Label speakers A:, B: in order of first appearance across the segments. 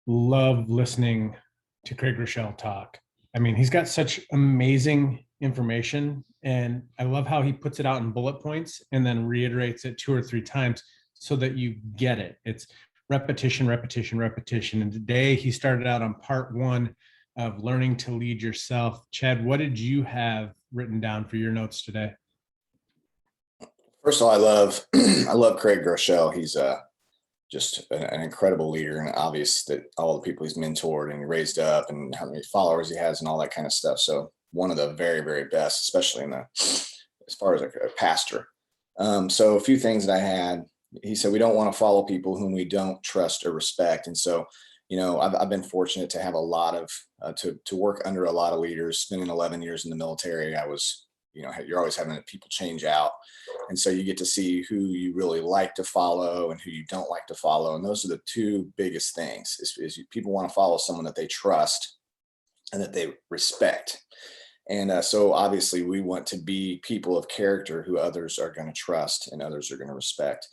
A: love listening to Craig Groeschel talk. I mean, he's got such amazing information, and I love how he puts it out in bullet points and then reiterates it two or three times so that you get it. It's repetition, repetition, repetition. And today he started out on part one of learning to lead yourself. Chad, what did you have written down for your notes today?
B: First of all, I love I love Craig Groeschel. He's just an incredible leader, and obvious that all the people he's mentored and raised up, and how many followers he has, and all that kind of stuff. So one of the very, very best, especially in the as far as a pastor. So a few things that I had. He said we don't want to follow people whom we don't trust or respect, and so I've been fortunate to have a lot of to work under a lot of leaders. Spending 11 years in the military, I was you're always having people change out, and so you get to see who you really like to follow and who you don't like to follow. And those are the two biggest things is people want to follow someone that they trust and that they respect. And so obviously we want to be people of character who others are going to trust and others are going to respect.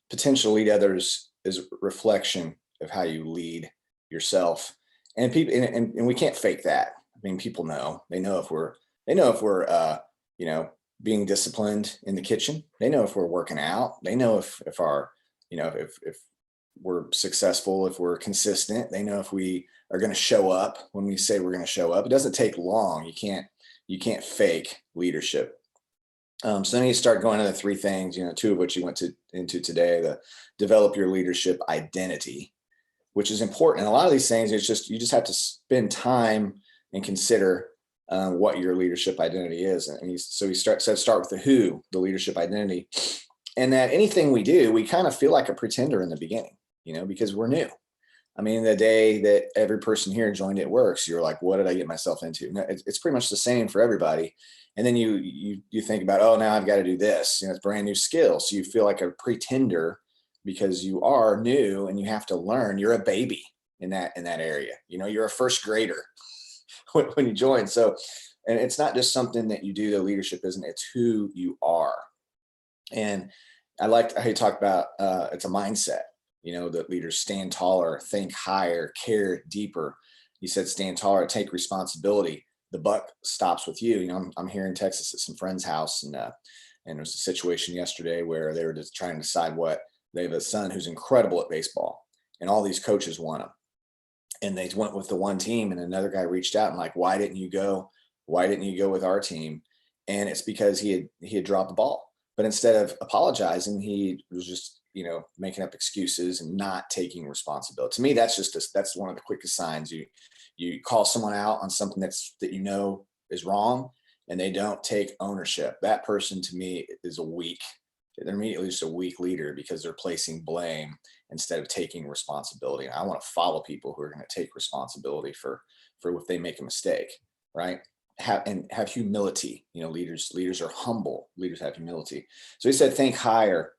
B: Potential lead others is a reflection of how you lead yourself, and people, and we can't fake that. I mean, people know, they know if we're being disciplined in the kitchen. They know if we're working out. They know if our, if we're successful, if we're consistent. They know if we are going to show up when we say we're going to show up. It doesn't take long. You can't fake leadership. So then you start going to the three things, two of which you went into today: the develop your leadership identity, which is important. And a lot of these things, you just have to spend time and consider what your leadership identity is. And so we start with the who, the leadership identity, and that anything we do, we kind of feel like a pretender in the beginning, because we're new. I mean, the day that every person here joined It Works, you're like, what did I get myself into? No, it's pretty much the same for everybody. And then you think about, oh, now I've got to do this. It's brand new skills. So you feel like a pretender because you are new and you have to learn. You're a baby in that area. You're a first grader when you join. So, and it's not just something that you do, the leadership isn't, it's who you are. And I liked how you talked about it's a mindset, that leaders stand taller, think higher, care deeper. You said stand taller, take responsibility. The buck stops with you. I'm here in Texas at some friend's house, and there was a situation yesterday where they were just trying to decide they have a son who's incredible at baseball, and all these coaches want him. And they went with the one team, and another guy reached out and like, why didn't you go with our team? And it's because he had dropped the ball. But instead of apologizing, he was just, making up excuses and not taking responsibility. To me, that's one of the quickest signs. You call someone out on something that is wrong, and they don't take ownership. That person, to me, is they're immediately just a weak leader because they're placing blame instead of taking responsibility. And I want to follow people who are going to take responsibility for if they make a mistake, right? Have humility. Leaders are humble. Leaders have humility. So he said, think higher.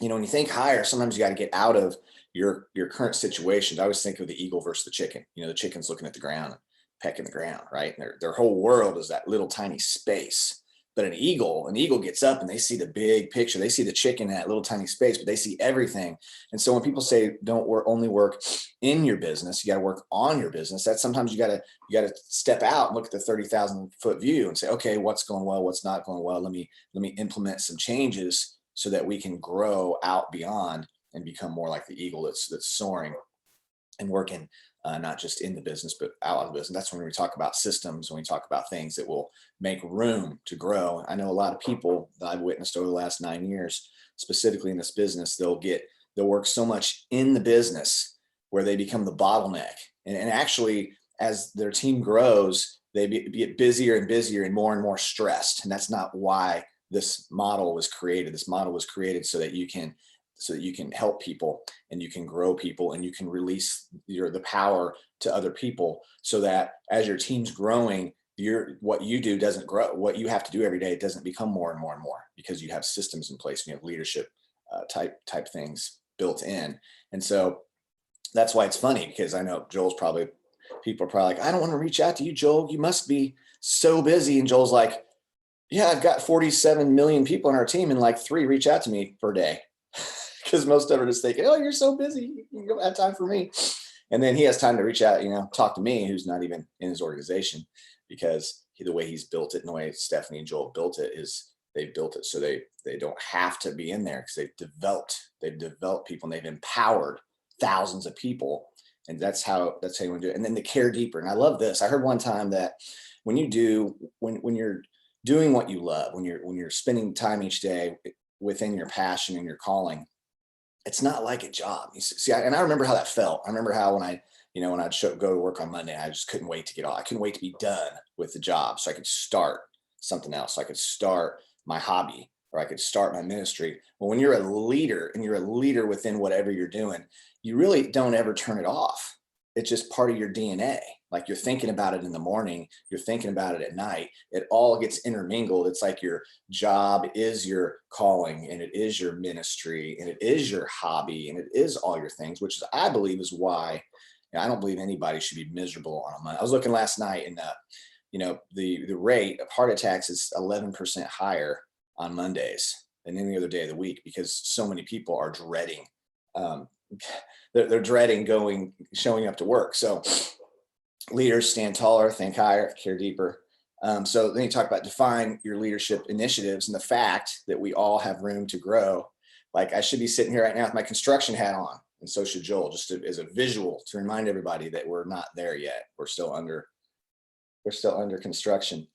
B: When you think higher, sometimes you got to get out of your current situations. I always think of the eagle versus the chicken. The chicken's looking at the ground, pecking the ground, right? And their whole world is that little tiny space. But an eagle gets up and they see the big picture. They see the chicken in that little tiny space, but they see everything. And so when people say only work in your business, you got to work on your business. That's sometimes you got to step out and look at the 30,000 foot view and say, okay, what's going well, what's not going well. Let me implement some changes so that we can grow out beyond and become more like the eagle that's soaring and working. Not just in the business, but out of the business. That's when we talk about systems, when we talk about things that will make room to grow. I know a lot of people that I've witnessed over the last 9 years, specifically in this business, they'll work so much in the business where they become the bottleneck. And actually, as their team grows, they get busier and busier and more stressed. And that's not why this model was created. This model was created so that you can help people and you can grow people and you can release the power to other people, so that as your team's growing, what you do doesn't grow. What you have to do every day, it doesn't become more and more and more, because you have systems in place and you have leadership type things built in. And so that's why it's funny, because I know people are probably like, I don't want to reach out to you, Joel. You must be so busy. And Joel's like, yeah, I've got 47 million people on our team and like 3 reach out to me per day. Because most of it is thinking, oh, you're so busy, you don't have time for me. And then he has time to reach out, talk to me, who's not even in his organization, because the way he's built it and the way Stephanie and Joel built it is they've built it so they don't have to be in there, because they've developed people and they've empowered thousands of people. And that's how you want to do it. And then the care deeper. And I love this. I heard one time that when you're doing what you love, when you're spending time each day within your passion and your calling, it's not like a job. See, and I remember how that felt. I remember how when I'd go to work on Monday, I just couldn't wait to get off. I couldn't wait to be done with the job so I could start something else. So I could start my hobby, or I could start my ministry. Well, when you're a leader and you're a leader within whatever you're doing, you really don't ever turn it off. It's just part of your DNA. Like, you're thinking about it in the morning, you're thinking about it at night. It all gets intermingled. It's like your job is your calling, and it is your ministry, and it is your hobby, and it is all your things, which I believe is why I don't believe anybody should be miserable on a Monday. I was looking last night, and the rate of heart attacks is 11% higher on Mondays than any other day of the week, because so many people are dreading. Um, they're dreading showing up to work. So leaders stand taller, think higher, care deeper. So then you talk about define your leadership initiatives, and the fact that we all have room to grow. Like, I should be sitting here right now with my construction hat on, and so should Joel, just as a visual to remind everybody that we're not there yet. We're still under construction.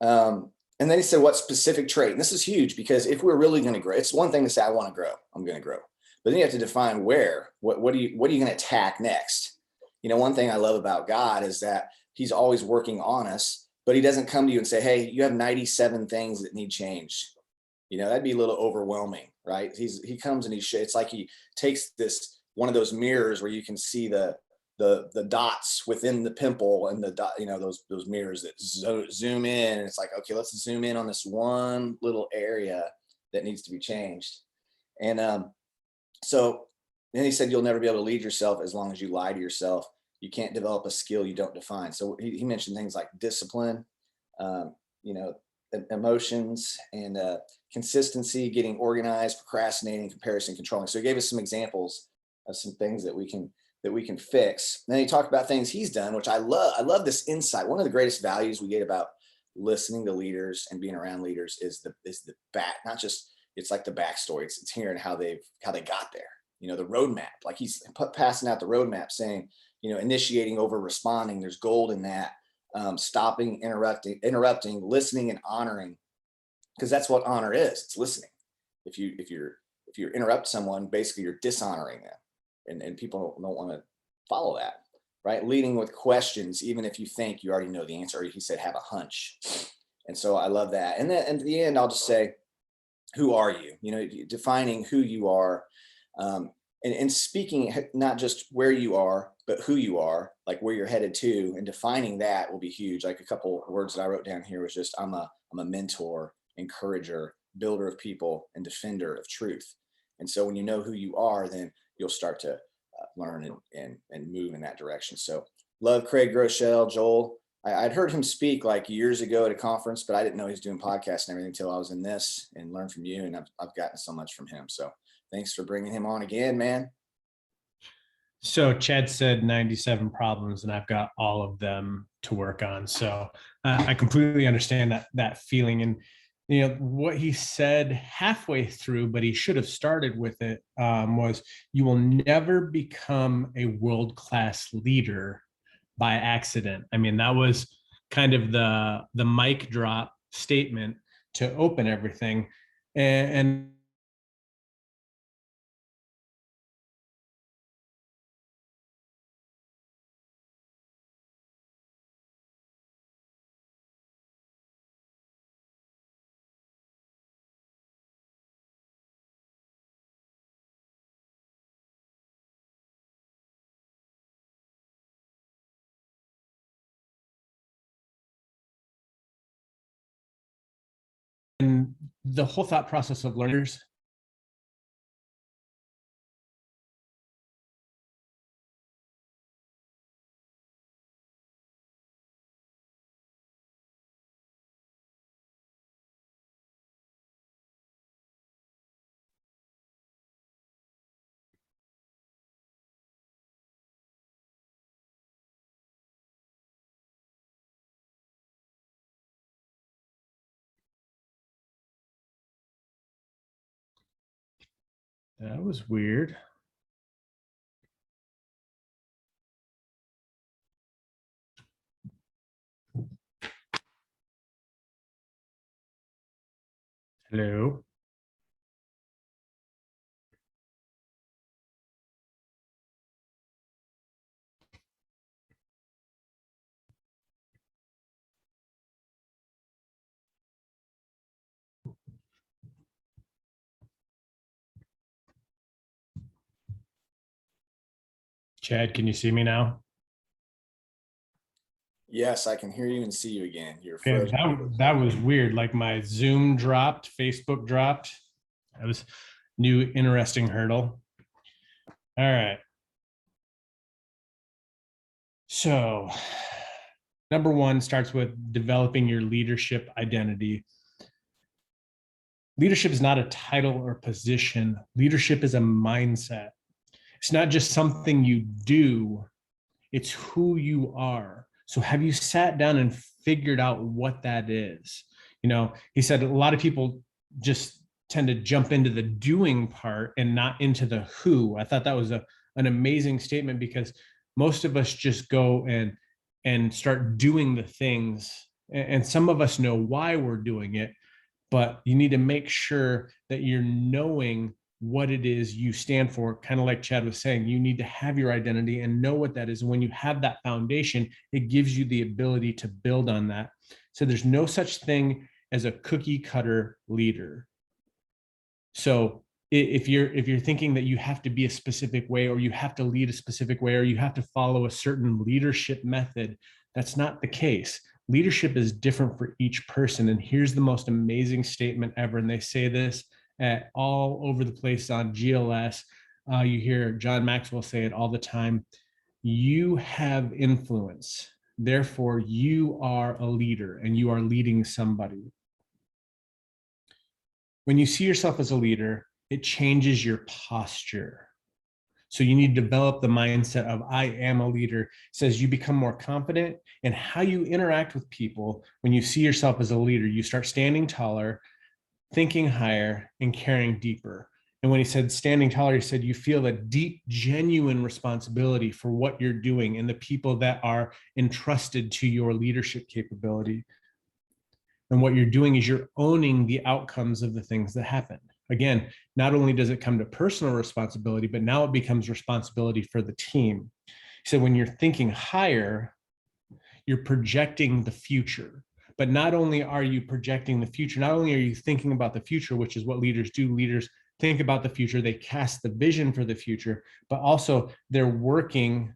B: And then he said, what specific trait? And this is huge, because if we're really going to grow, it's one thing to say, I want to grow, I'm going to grow. But then you have to define where, what are you going to attack next? One thing I love about God is that he's always working on us, but he doesn't come to you and say, hey, you have 97 things that need changed. That'd be a little overwhelming, right? He comes and it's like he takes one of those mirrors where you can see the dots within the pimple, and those mirrors that zoom in, and it's like, okay, let's zoom in on this one little area that needs to be changed. And so then he said, you'll never be able to lead yourself as long as you lie to yourself. You can't develop a skill you don't define. So he mentioned things like discipline, um, emotions, and consistency, getting organized, procrastinating, comparison, controlling. So he gave us some examples of some things that we can fix. And then he talked about things he's done, which I love. I love this insight. One of the greatest values we get about listening to leaders and being around leaders is the back, not just, it's like the backstory. It's hearing how they got there. The roadmap, like he's passing out the roadmap, saying, initiating over responding. There's gold in that. Stopping, interrupting, listening, and honoring, because that's what honor is. It's listening. If you interrupt someone, basically you're dishonoring them, and people don't want to follow that, right? Leading with questions, even if you think you already know the answer. Or he said, have a hunch. And so I love that. And then at the end, I'll just say, who are you? Defining who you are, and speaking not just where you are, but who you are, like where you're headed to, and defining that will be huge. Like, a couple of words that I wrote down here was just, I'm a mentor, encourager, builder of people, and defender of truth. And so when you know who you are, then you'll start to learn and move in that direction. So love Craig Groeschel. Joel, I'd heard him speak like years ago at a conference, but I didn't know he was doing podcasts and everything until I was in this and learned from you. And I've gotten so much from him. So thanks for bringing him on again, man.
A: So Chad said 97 problems, and I've got all of them to work on. So I completely understand that feeling. And what he said halfway through, but he should have started with it, was, you will never become a world-class leader by accident. I mean, that was kind of the mic drop statement to open everything. And the whole thought process of learners, That was weird. Hello. Chad, can you see me now?
B: Yes, I can hear you and see you again. You're
A: Okay,
B: frozen.
A: that was weird. Like my Zoom dropped, Facebook dropped. That was new interesting hurdle. All right. So, number one starts with developing your leadership identity. Leadership is not a title or position. Leadership is a mindset. It's not just something you do, it's who you are. So have you sat down and figured out what that is? He said a lot of people just tend to jump into the doing part and not into the who. I thought that was an amazing statement, because most of us just go and start doing the things, and some of us know why we're doing it, but you need to make sure that you're knowing what it is you stand for. Kind of like Chad was saying, you need to have your identity and know what that is. And when you have that foundation, it gives you the ability to build on that. So there's no such thing as a cookie cutter leader. So if you're thinking that you have to be a specific way, or you have to lead a specific way, or you have to follow a certain leadership method, that's not the case. Leadership is different for each person. And here's the most amazing statement ever. And they say this at all over the place on GLS. You hear John Maxwell say it all the time. You have influence. Therefore, you are a leader and you are leading somebody. When you see yourself as a leader, it changes your posture. So you need to develop the mindset of I am a leader. It says you become more confident in how you interact with people. When you see yourself as a leader, you start standing taller, thinking higher, and caring deeper. And when he said standing taller, he said you feel a deep, genuine responsibility for what you're doing and the people that are entrusted to your leadership capability. And what you're doing is you're owning the outcomes of the things that happen. Again, not only does it come to personal responsibility, but now it becomes responsibility for the team. So when you're thinking higher, you're projecting the future. But not only are you projecting the future, not only are you thinking about the future, which is what leaders do. Leaders think about the future, they cast the vision for the future, but also they're working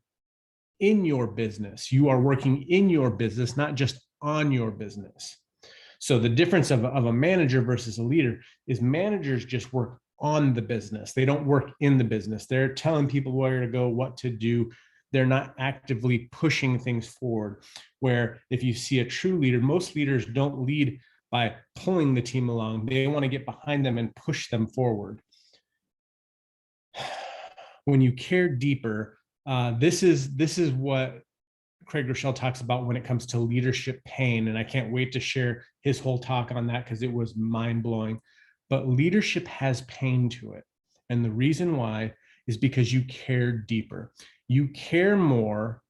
A: in your business. You are working in your business, not just on your business. So the difference of a manager versus a leader is managers just work on the business. They don't work in the business. They're telling people where to go, what to do. They're not actively pushing things forward. Where if you see a true leader, most leaders don't lead by pulling the team along. They want to get behind them and push them forward. When you care deeper, this is what Craig Groeschel talks about when it comes to leadership pain. And I can't wait to share his whole talk on that because it was mind blowing. But leadership has pain to it. And the reason why is because you care deeper. You care more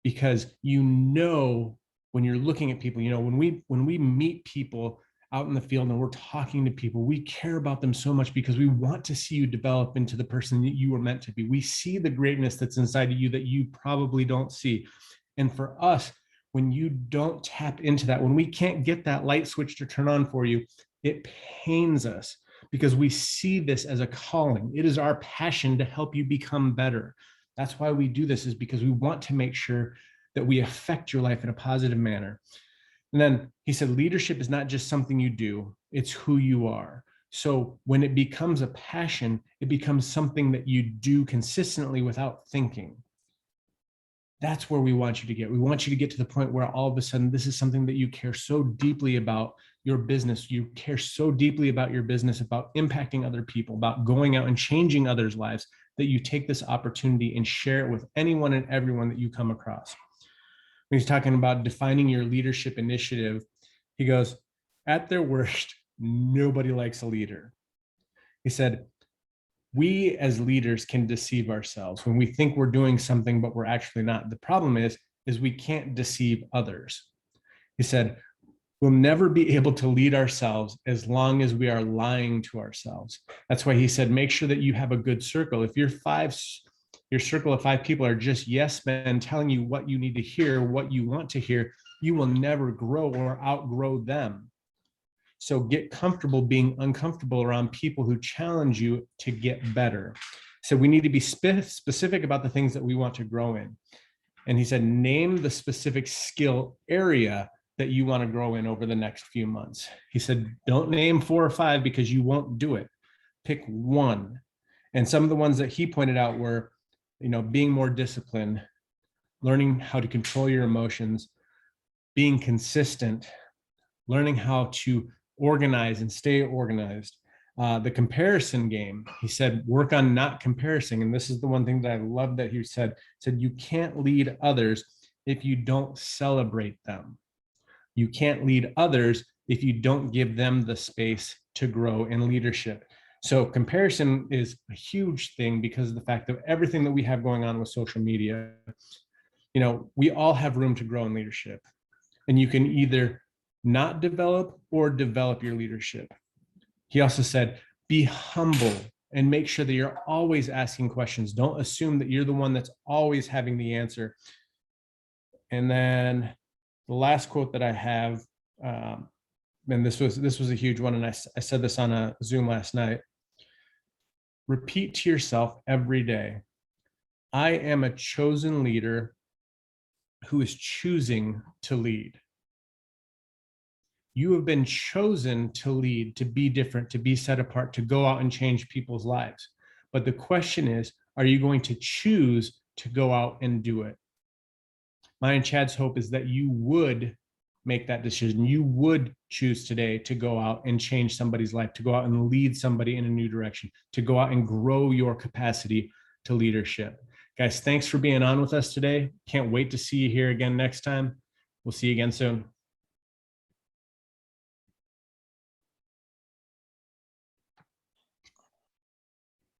A: because when you're looking at people, when we meet people out in the field and we're talking to people, we care about them so much because we want to see you develop into the person that you were meant to be. We see the greatness that's inside of you that you probably don't see. And for us, when you don't tap into that, when we can't get that light switch to turn on for you, it pains us because we see this as a calling. It is our passion to help you become better. That's why we do this, is because we want to make sure that we affect your life in a positive manner. And then he said, leadership is not just something you do, it's who you are. So when it becomes a passion, it becomes something that you do consistently without thinking. That's where we want you to get. We want you to get to the point where all of a sudden, this is something that you care so deeply about your business. You care so deeply about your business, about impacting other people, about going out and changing others' lives, that you take this opportunity and share it with anyone and everyone that you come across. When he's talking about defining your leadership initiative, he goes, at their worst, nobody likes a leader. He said, we as leaders can deceive ourselves when we think we're doing something, but we're actually not. The problem is we can't deceive others. He said, we'll never be able to lead ourselves as long as we are lying to ourselves. That's why he said, make sure that you have a good circle. If your circle of 5 people are just yes men telling you what you need to hear, what you want to hear, you will never grow or outgrow them. So get comfortable being uncomfortable around people who challenge you to get better. So we need to be specific about the things that we want to grow in. And he said, name the specific skill area that you want to grow in over the next few months. He said, don't name 4 or 5 because you won't do it. Pick one. And some of the ones that he pointed out were, being more disciplined, learning how to control your emotions, being consistent, learning how to organize and stay organized. The comparison game, he said, work on not comparing. And this is the one thing that I love that he said you can't lead others if you don't celebrate them. You can't lead others if you don't give them the space to grow in leadership. So comparison is a huge thing because of the fact of everything that we have going on with social media. We all have room to grow in leadership, and you can either not develop or develop your leadership. He also said, be humble and make sure that you're always asking questions. Don't assume that you're the one that's always having the answer. And then the last quote that I have, and this was a huge one, and I said this on a Zoom last night. Repeat to yourself every day, I am a chosen leader who is choosing to lead. You have been chosen to lead, to be different, to be set apart, to go out and change people's lives. But the question is, are you going to choose to go out and do it? My and Chad's hope is that you would make that decision. You would choose today to go out and change somebody's life, to go out and lead somebody in a new direction, to go out and grow your capacity to leadership. Guys, thanks for being on with us today. Can't wait to see you here again next time. We'll see you again soon.